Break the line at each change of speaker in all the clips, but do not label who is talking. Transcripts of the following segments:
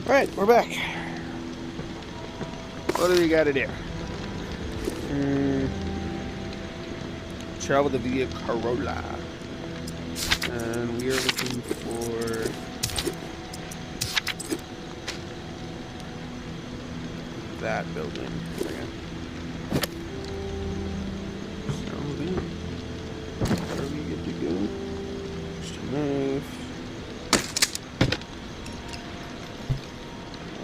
Alright, we're back. What do we gotta do? Travel the Via Corolla. And we are looking for that building. Okay. So are we good to go? Just enough.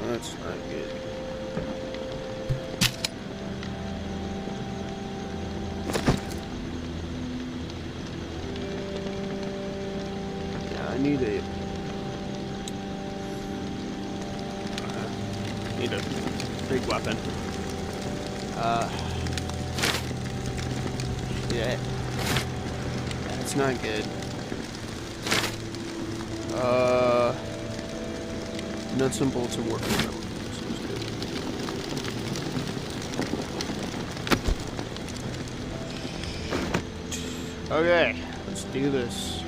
That's not good. Yeah, I need a big weapon. Yeah. That's not good. Nuts and bolts and working metal. Seems good. Okay, let's do this.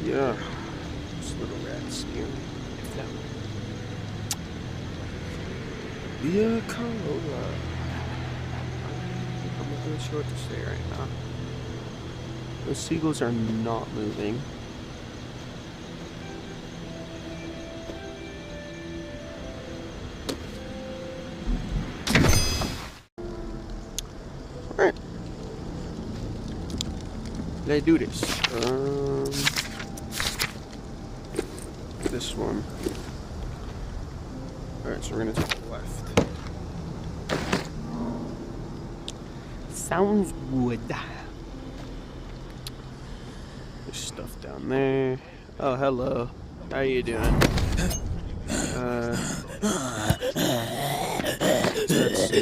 Yeah. This little rat's here. Via Corolla. I'm not really sure what to say right now. The seagulls are not moving. Alright. Let's do this. This one. Alright, so we're gonna take the left. Sounds good. There's stuff down there. Oh, hello. How you doing? That's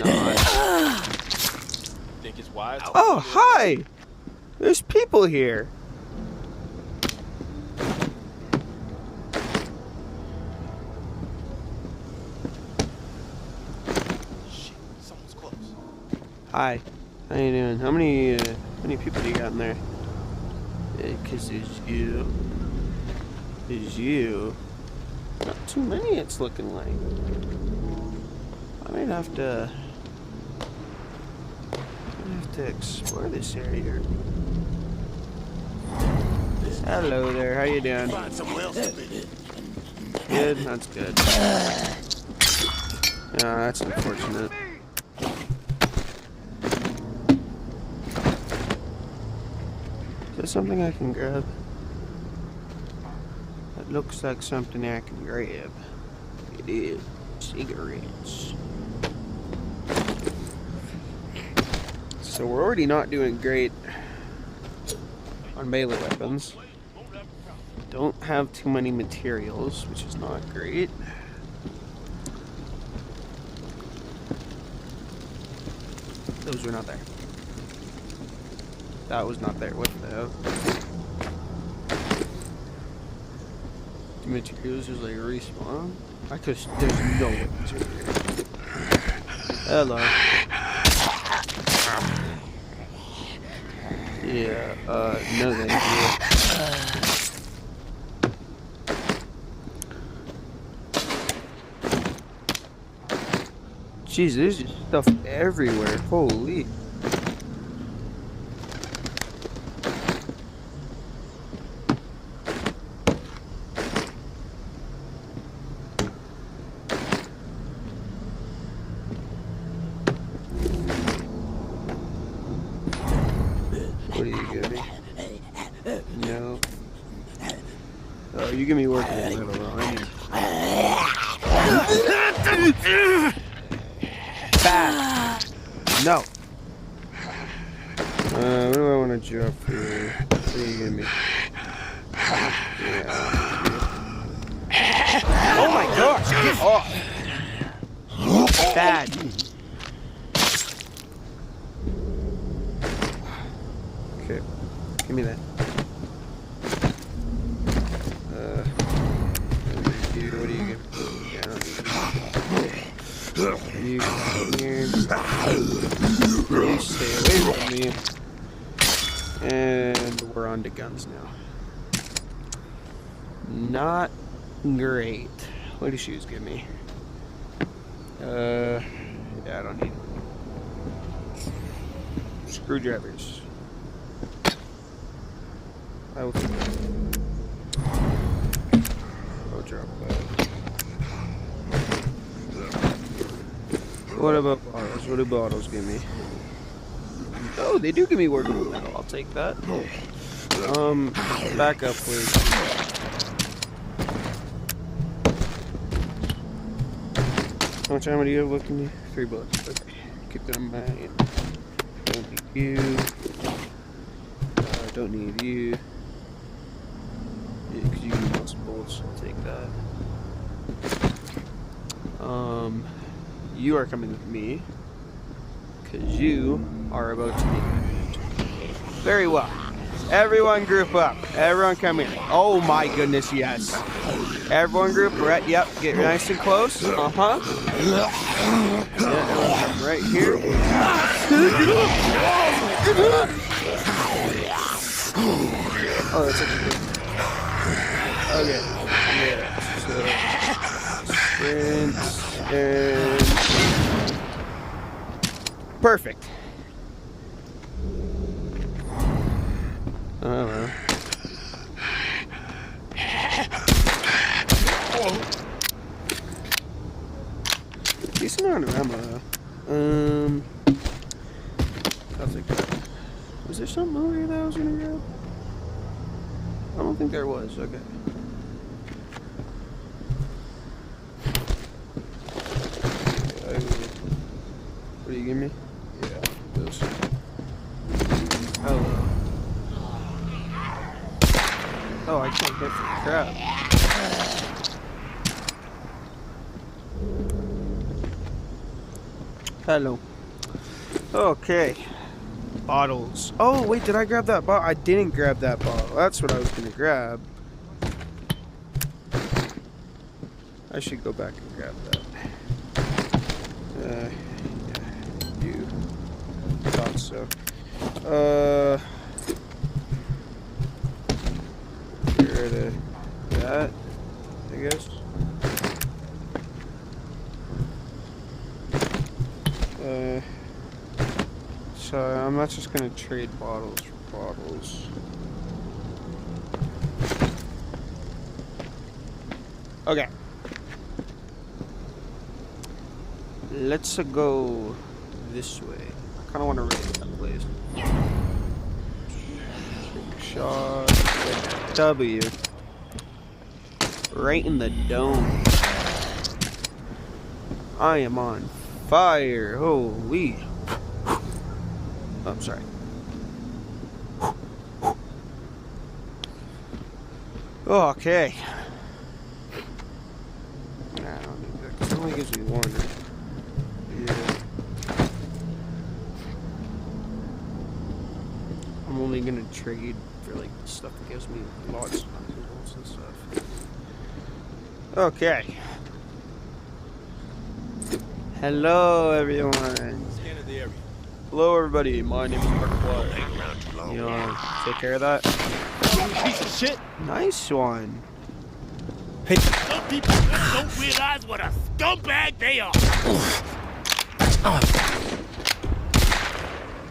not.
Think it's wise?
Oh, hi! There's people here.
Shit, someone's close.
Hi. How you doing? How many people do you got in there? Cause there's you. There's you. Not too many, it's looking like. I might have to explore this area. Hello there, how you doing?
Find someone else to be.
Good, that's good. Yeah, that's unfortunate. Is there something I can grab? That looks like something I can grab. It is cigarettes. So we're already not doing great on melee weapons. Don't have too many materials, which is not great. Those were not there. That was not there. What the hell? The materials just like respawn? I could. There's no way these are here. Hello. Yeah, no thank you. Jeez, there's just stuff everywhere. Holy. What do you give me? No. Oh, you give me work on that alone. Bad. No. What do I want to drop for you? What do you give me? Yeah. Oh my gosh! Get off! Bad. Okay. Give me that. What do you give? You come here. You stay away from me. And we're on to guns now. Not Great. What do shoes give me? Yeah, I don't need screwdrivers. I will take that. I'll drop that. What about bottles? What do bottles give me? Oh, they do give me working metal. I'll take that. Back up, please. How much ammo do you have left in you? 3 bullets. Okay. Keep that in mind. Don't need you. Don't need you. Yeah, because you need lots of bullets. I'll take that. You are coming with me. Because you are about to be moved. Very well. Everyone group up. Everyone come here. Oh my goodness, yes. Everyone group right. Yep. Get nice and close. Uh-huh. Yeah, everyone come right here. Oh, that's such a good. Okay. Yeah. So, sprint and perfect. Oh, decent amount of ammo. I'll take that. Was there something over here that I was gonna grab? I don't think there was. Okay. What do you give me? Yeah, this. Oh. Oh, I can't hit for crap. Hello. Okay. Bottles. Oh, wait, did I grab that bottle? I didn't grab that bottle. That's what I was going to grab. I should go back and grab that. Yeah, you thought so. Get rid of that, I guess. So I'm not just gonna trade bottles for bottles. Okay. Let's go this way. I kind of want to raid that place. Big shot. W. Right in the dome. I am on fire. Holy. Oh, I'm sorry. Okay. Nah, I don't need that. It only gives me 1. Yeah. I'm only gonna trade for like stuff that gives me lots of bullets and stuff. Okay. Hello, everyone.
Scan of the area.
Hello, everybody. My name is Markiplier. You wanna take care of that?
Piece of shit.
Nice one.
Hey. Some people just don't realize what a scumbag they are.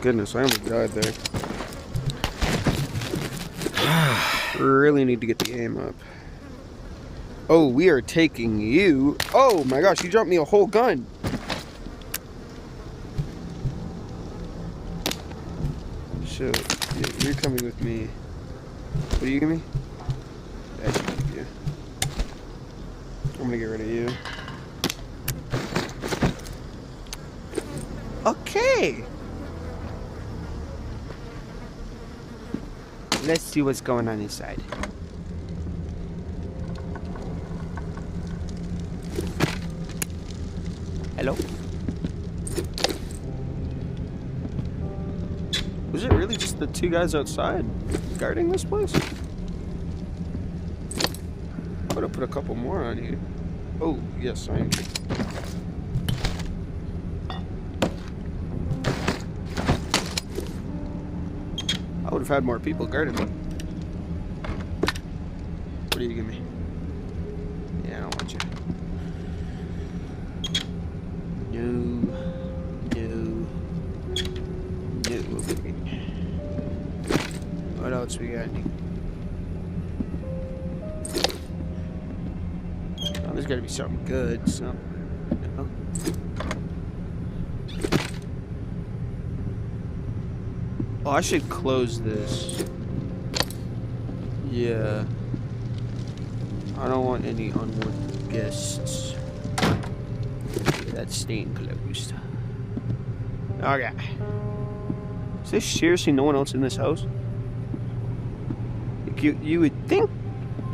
Goodness, I almost died there. Really need to get the aim up. Oh, we are taking you. Oh my gosh, you dropped me a whole gun. So, you're coming with me. What do you give me? I should give you. I'm gonna get rid of you. Okay. Let's see what's going on inside. Hello? Was it really just the 2 guys outside guarding this place? I would have put a couple more on you. Oh, yes, I am. I would have had more people guarding them. What do you give me? Yeah, I don't want you. No. No. No. Okay. What else we got? Oh, there's gotta be something good. Something. No. Oh, I should close this. Yeah. I don't want any unwanted guests. That's staying closed. Okay. Is there seriously no one else in this house? Like you would think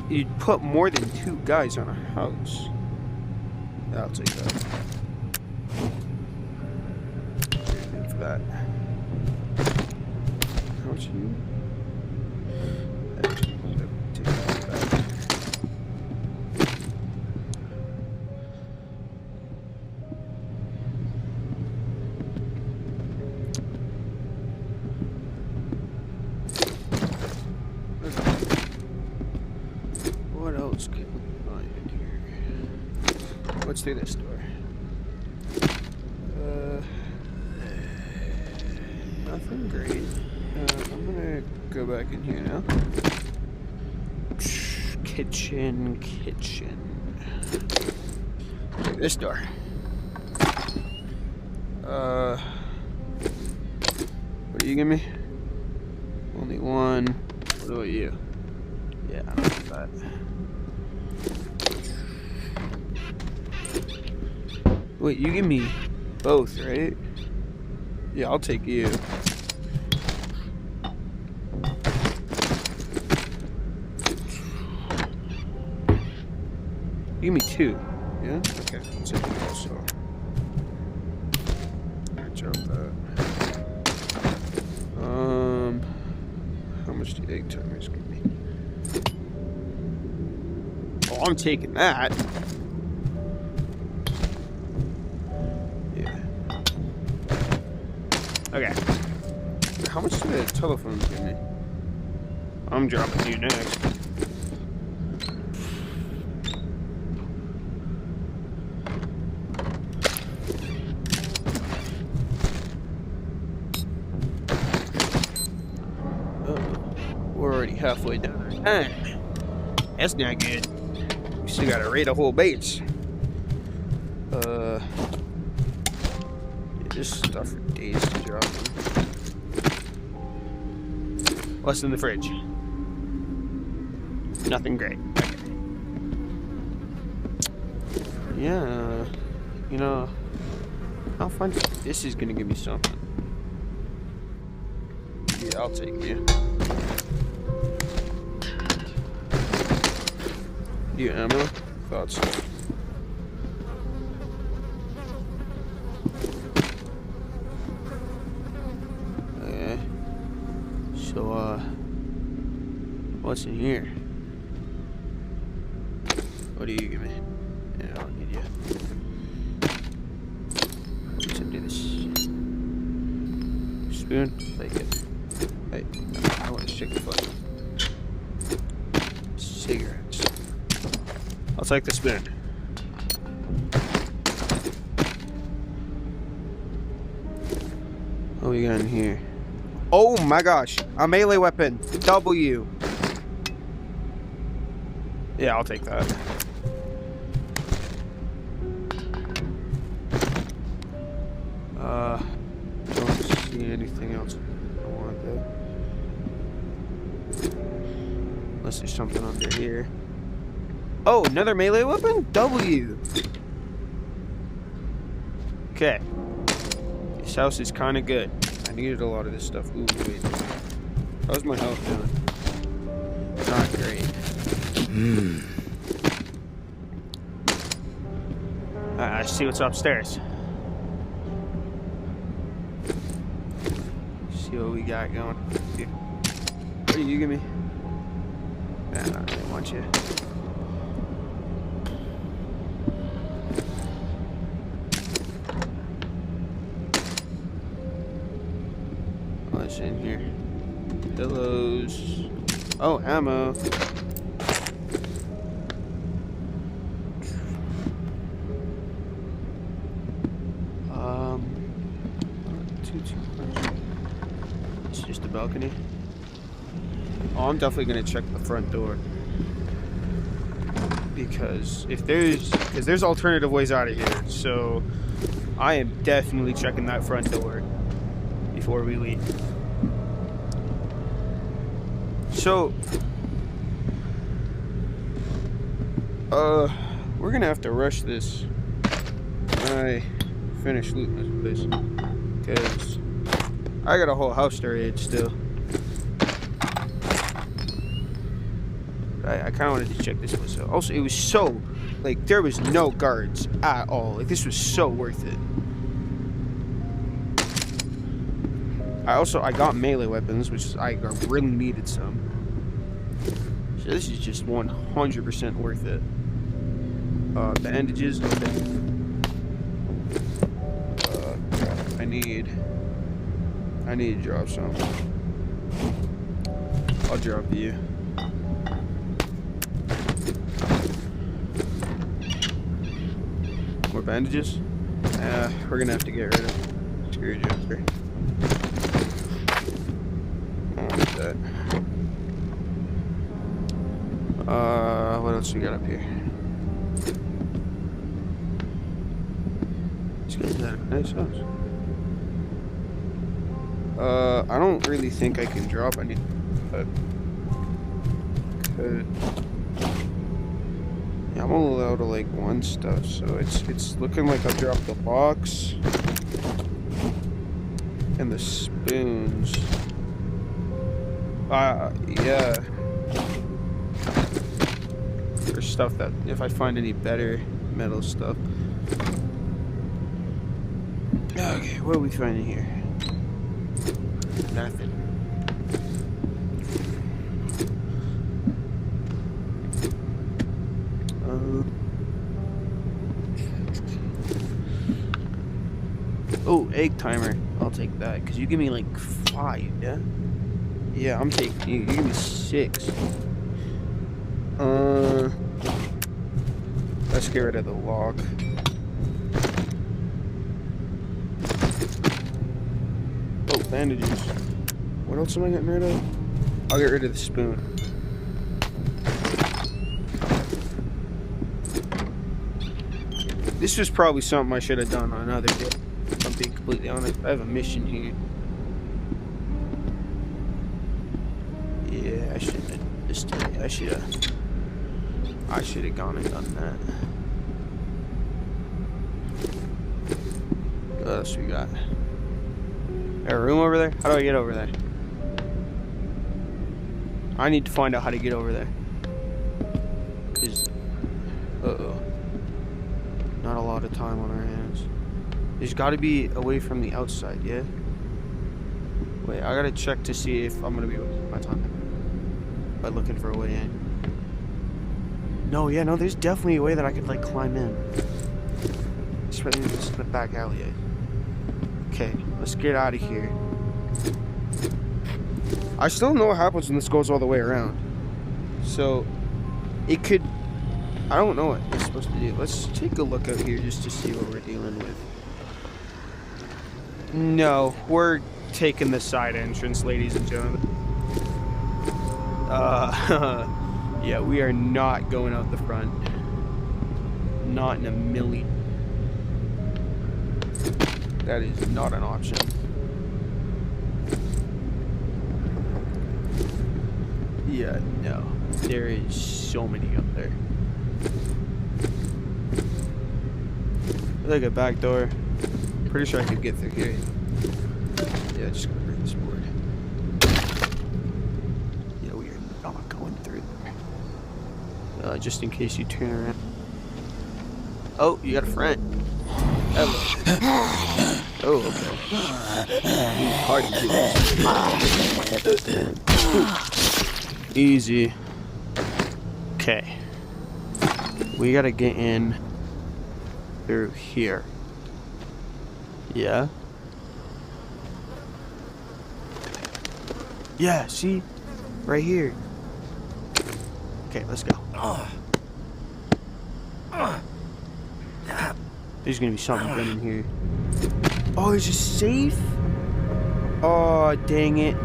you'd put more than 2 guys on a house. I'll take that. For that. How much you? Take that back. What else can we find in here? Let's do this door. Nothing great. I'm gonna go back in here now. Kitchen. Take this door. What do you give me? Only 1. What about you? Yeah, I don't want that. Wait, you give me both, right? Yeah, I'll take you. You give me 2. Yeah? Okay, I'll take you also. I'll drop that. How much do egg timers give me? Oh, I'm taking that. Yeah. Okay. How much do the telephones give me? I'm dropping you next. We're already halfway down our time. That's not good. We still gotta raid a whole base. Yeah, just stuff for days to drop them. What's in the fridge? Nothing great. Okay. Yeah, you know, how fun. This is gonna give me something. Yeah, I'll take you. Do you ammo? Thoughts. Okay. So, what's in here? What do you give me? Yeah, I don't need you. Let's do this. Spoon? Take it. Hey, I want to shake the foot. Cigarettes. I'll take the spoon. What we got in here? Oh my gosh! A melee weapon! W! Yeah, I'll take that. Don't see anything else I want though. Unless there's something under here. Oh, another melee weapon? W! Okay. This house is kind of good. I needed a lot of this stuff. Ooh, wait. How's my health doing? Not great. Let's see what's upstairs. See what we got going. Here. What do you give me? Nah, I don't want you. What's in here? Pillows. Oh, ammo. balcony? Oh, I'm definitely gonna check the front door. Because there's alternative ways out of here. So I am definitely checking that front door before we leave. So we're gonna have to rush this when I finish looting this place, because I got a whole house to raid still. I kind of wanted to check this place out. Also, it was so, like, there was no guards at all. Like, this was so worth it. I got melee weapons, which I really needed some. So this is just 100% worth it. Bandages, okay. I need to drop some. I'll drop you. More bandages? We're gonna have to get rid of Screwdriver. I don't want that. What else we got up here? This guy's got a nice house. I don't really think I can drop any, but yeah, I'm only allowed to like one stuff, so it's looking like I'll drop the box and the spoons. Yeah. For stuff that, if I find any better metal stuff. Okay, what are we finding here? Nothing. Oh, egg timer. I'll take that, because you give me like 5, yeah? Yeah, I'm taking you. You give me 6. Let's get rid of the log. Oh, bandages. What else am I getting rid of? I'll get rid of the spoon. This was probably something I should have done on another day. If I'm being completely honest. I have a mission here. Yeah, I shouldn't have this day. I should have gone and done that. What else we got? A room over there? How do I get over there? I need to find out how to get over there. Uh-oh. Not a lot of time on our hands. There's got to be a way from the outside, yeah? Wait, I gotta check to see if I'm gonna be wasting my time by looking for a way in. No, yeah, no, there's definitely a way that I could, like, climb in. It's right in the back alley. Okay, let's get out of here. I still don't know what happens when this goes all the way around. So, it could... I don't know what it's supposed to do. Let's take a look out here just to see what we're dealing with. No, we're taking the side entrance, ladies and gentlemen. Yeah, we are not going out the front. Not in a million. That is not an option. Yeah, no. There is so many up there. Like a back door. Pretty sure I could get through here. Yeah, just gonna break this board. Yeah, we are not going through there. Just in case you turn around. Oh, you got a friend. Hello. Oh, okay. Hard to do. Easy. Okay. We gotta get in through here. Yeah? Yeah, see? Right here. Okay, let's go. There's gonna be something good in here. Oh, there's a safe? Oh, dang it.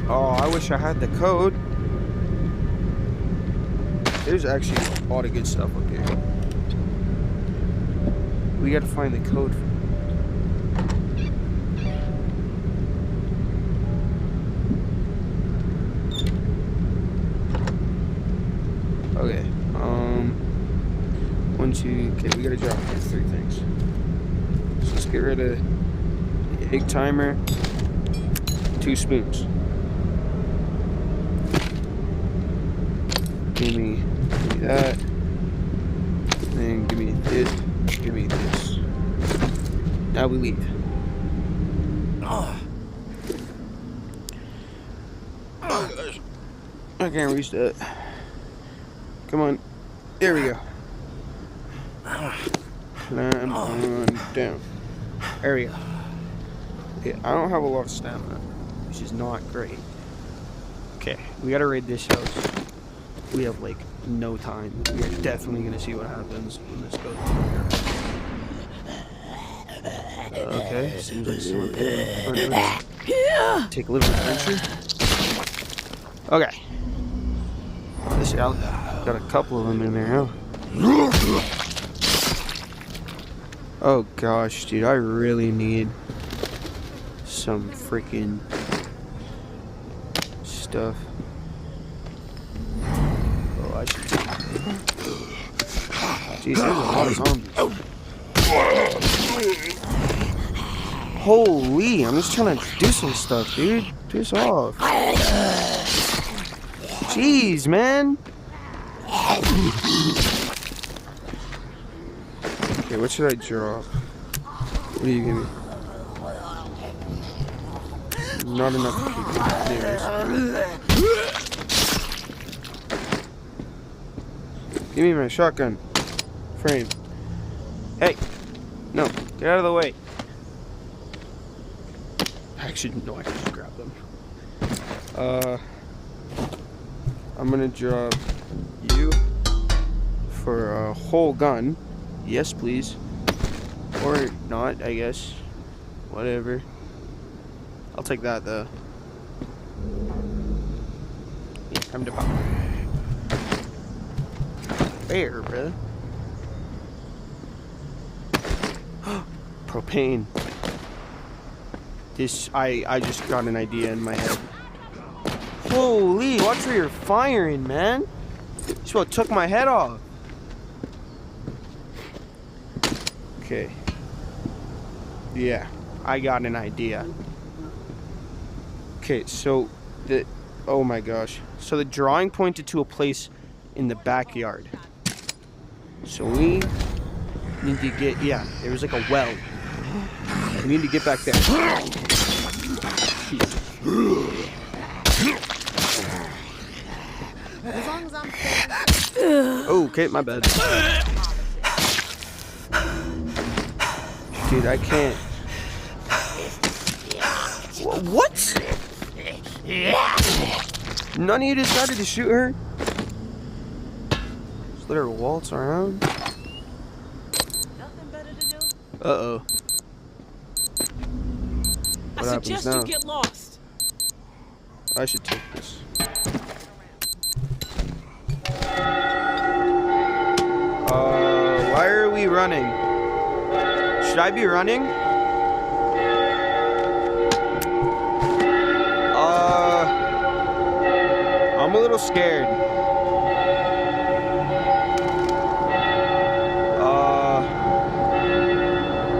Oh, I wish I had the code. There's actually a lot of good stuff up here. We gotta find the code. Okay. 1, 2. Okay, we gotta drop 3 things. So let's get rid of the egg timer. 2 spoons. Give me that. And give me this. Give me this. Now we leave. Oh gosh. I can't reach that. Come on. There we go. Climb on down. There we go. Yeah, I don't have a lot of stamina, which is not great. Okay, we gotta raid this house. We have like no time. We are definitely gonna see what happens when this goes. Okay, seems like someone take a little adventure. Okay. This got a couple of them in there, huh? Oh gosh, dude, I really need some freaking stuff. Oh, I should take. Jeez, there's a lot of zombies. Holy, I'm just trying to do some stuff, dude. Piss off. Jeez, man. Okay, what should I draw? What do you give me? Not enough people. Anyways. Give me my shotgun. Frame. Hey! No, get out of the way. Actually, no, I can just grab them. I'm gonna draw you for a whole gun. Yes, please. Or not, I guess. Whatever. I'll take that, though. Yeah, come to pop. There, bruh. Propane. This, I just got an idea in my head. Holy, watch where you're firing, man. Just about took my head off. Okay. Yeah, I got an idea. Okay, so the, oh my gosh. So the drawing pointed to a place in the backyard. So we need to get, yeah, there was like a well. We need to get back there.
As long as I'm
Oh, okay, my bad. Dude, I can't. What? None of you decided to shoot her? Just let her waltz around?
nothing better to do.
Uh-oh.
I
What happens
suggest
now?
you get lost.
I should take this. Why are we running? Should I be running? I'm a little scared.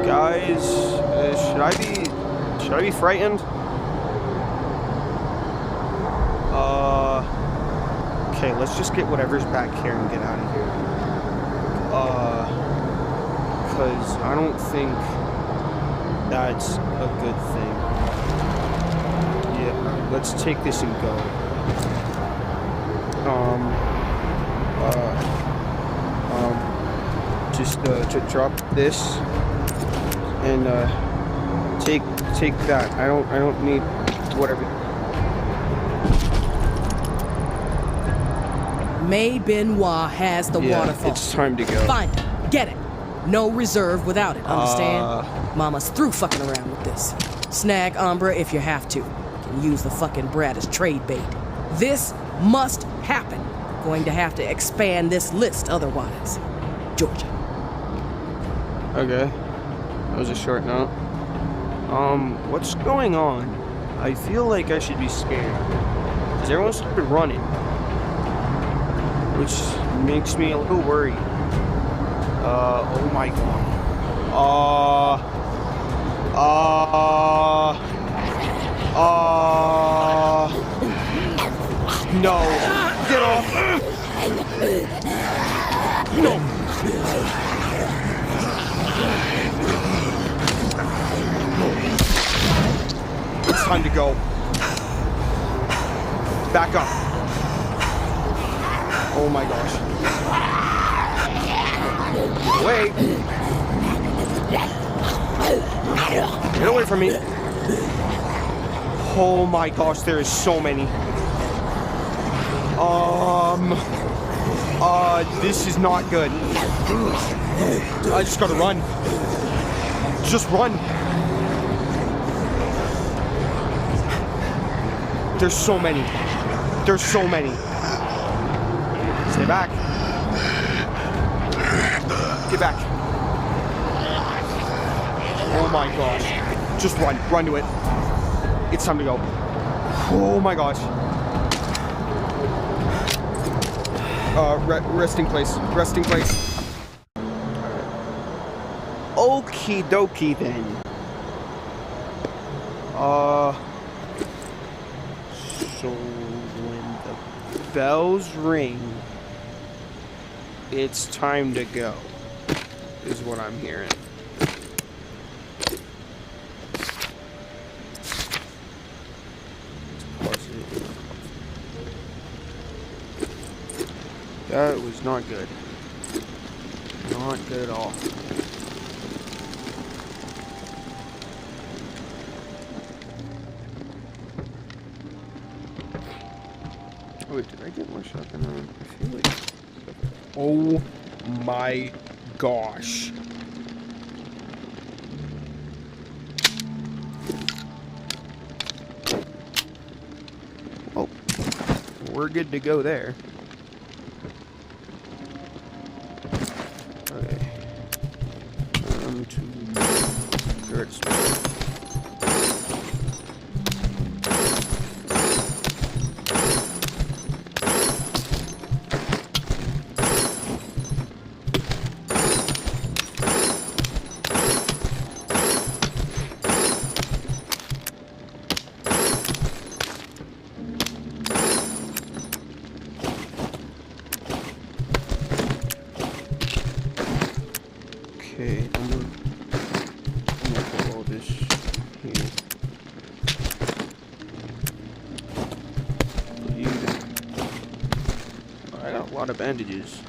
Guys, should I be frightened? Okay, let's just get whatever's back here and get out of here. Because I don't think that's a good thing. Yeah, let's take this and go. Just drop this and take that. I don't need whatever.
May Benoit has the waterfall.
It's time to go.
Find it. Get it. No reserve without it, understand? Mama's through fucking around with this. Snag Umbra if you have to. Can and use the fucking brat as trade bait. This must happen. Going to have to expand this list otherwise. Georgia.
Okay. That was a short note. What's going on? I feel like I should be scared. Because everyone started running. Which makes me a little worried. Oh my god. No. Get off. No. It's time to go. Back up. Oh my gosh. Wait. Get away from me. Oh my gosh, there is so many. This is not good. I just gotta run. Just run. There's so many. There's so many. Stay back. Get back. Oh my gosh. Just run. Run to it. It's time to go. Oh my gosh. Resting place. Resting place. Okie dokie then. So when the bells ring, it's time to go, is what I'm hearing. That was not good. Not good at all. Wait, did I get more shotgun on? I feel like... Oh my gosh. Oh. We're good to go there. Okay. To dirt space. Okay, I'm gonna put all this here. I got a lot of bandages.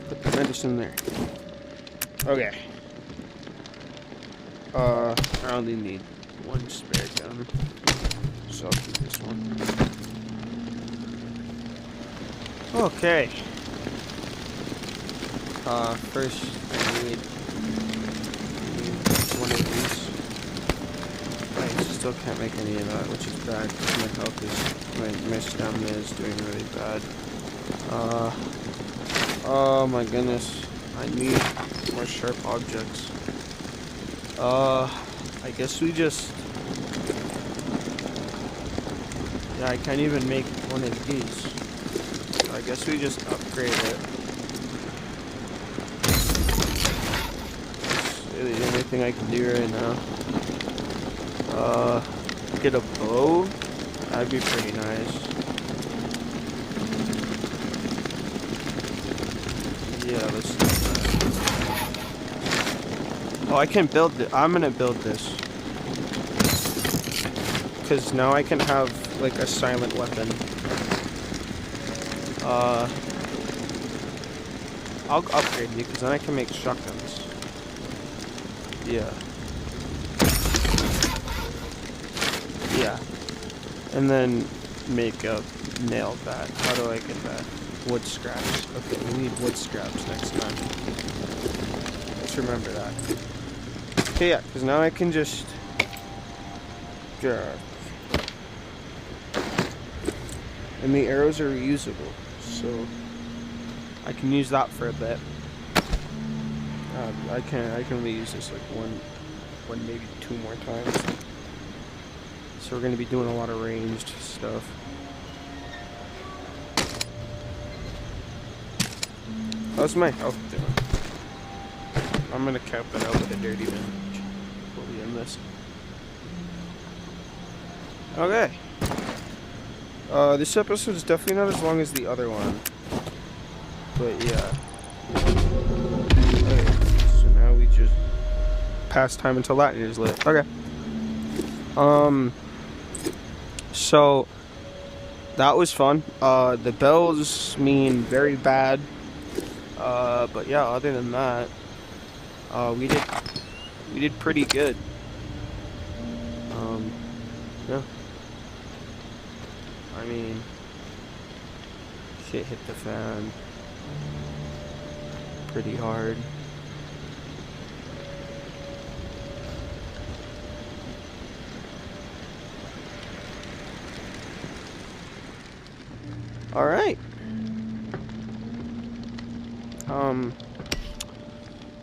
Put the medicine there. Okay. I only need one spare gun, so I'll keep this one. Okay. First I need one of these. I still can't make any of that, which is bad because my health is, my stamina is doing really bad. Oh my goodness. I need more sharp objects. I guess we just... Yeah, I can't even make one of these. So I guess we just upgrade it. That's really the only thing I can do right now. Get a bow? That'd be pretty nice. Yeah, let's do that. Oh, I can build it. I'm gonna build this. Because now I can have, like, a silent weapon. I'll upgrade you, because then I can make shotguns. Yeah. Yeah. And then make a nail bat. How do I get that? Wood scraps. Okay, we need wood scraps next time. Let's remember that. Okay, yeah, because now I can just... And the arrows are reusable, so I can use that for a bit. I can only use this like one, maybe 2 more times. So we're gonna be doing a lot of ranged stuff. How's my health doing? I'm gonna cap it out with a dirty bandage before we end this. Okay. This episode is definitely not as long as the other one. But yeah. Okay, so now we just pass time until that is lit. Okay. So that was fun. The bells mean very bad. But yeah, other than that, we did pretty good. Yeah. I mean, shit hit the fan pretty hard. All right.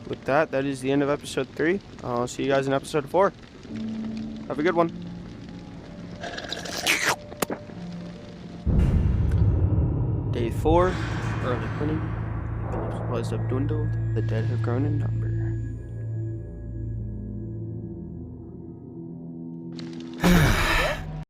With that is the end of episode 3. I'll see you guys in episode 4. Have a good one. Day 4, early morning. The supplies have dwindled. The dead have grown in number.